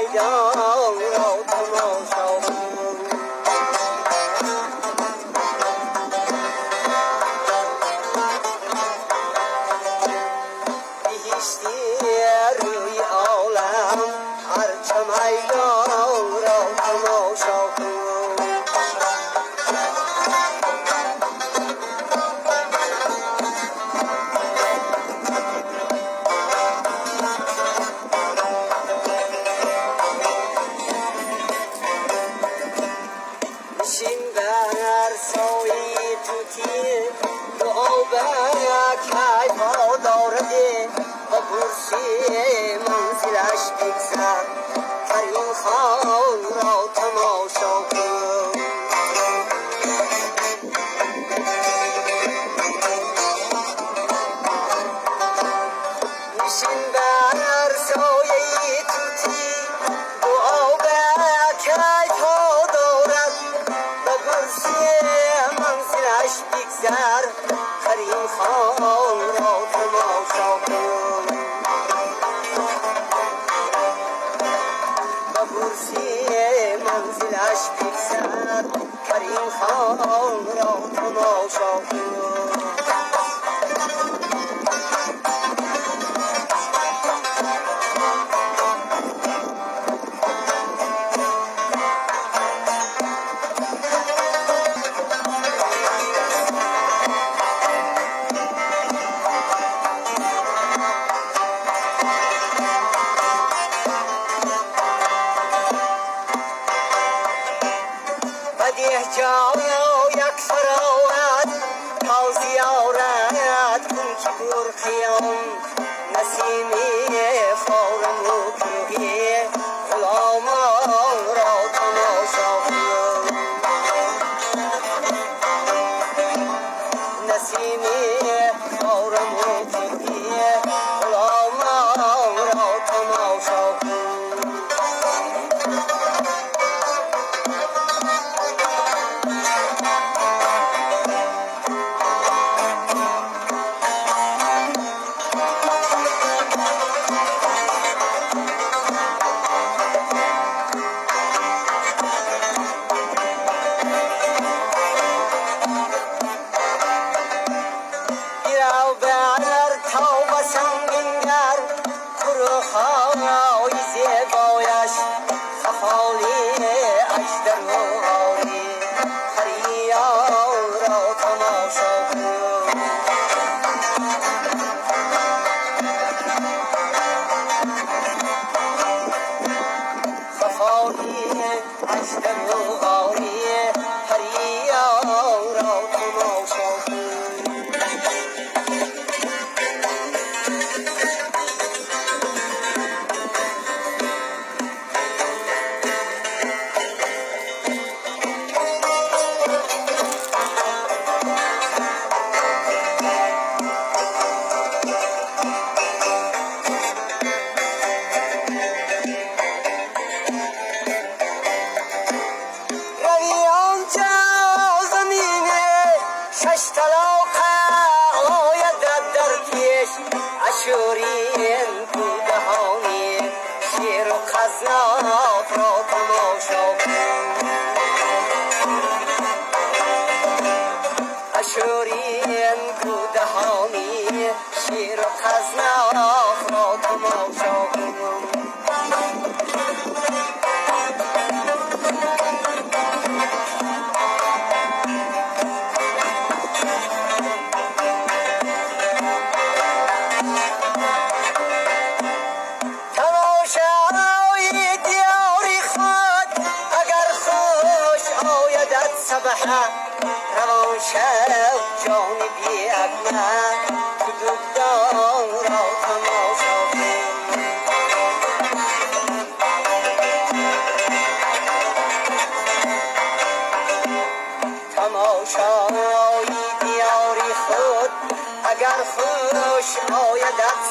میدان را تماشا کن. بهشتی روی عالم هرچه میدان را تماشا کن. نشین بر سایه توتی دعا بر کیفا دارده و برسی منزلش بگذر کریم خان را تماشا کن. نشین بر سایه توتی دعا بر کیفا دارد و برسی منزلش بگذر کریم خان را تماشا کن. و برسی منزلش بگذر کریم خان را تماشا کن. بده جا یک فراورد تا زیارت کن که برخیام نسیمی فارم و کوهی غلامان را تماشا کن. نسیمی فارم و کوهی غلامان را تماشا کن. بر تاب سنگینگر کروهای زیبایش خفالی اجدر و آری خریال را تماشا کن. خفالی اجدر و آری خریال را تماشا کن. شش طلاقه آیدد در پیش اشورین کودهانی شیر و خزنات را تماشا کن. اشورین کودهانی شیر و خزنات را تماشا کن. روان شب جانبی اکنه کدودان را تماشا کن. تماشای دیاری خود اگر خوش آیدت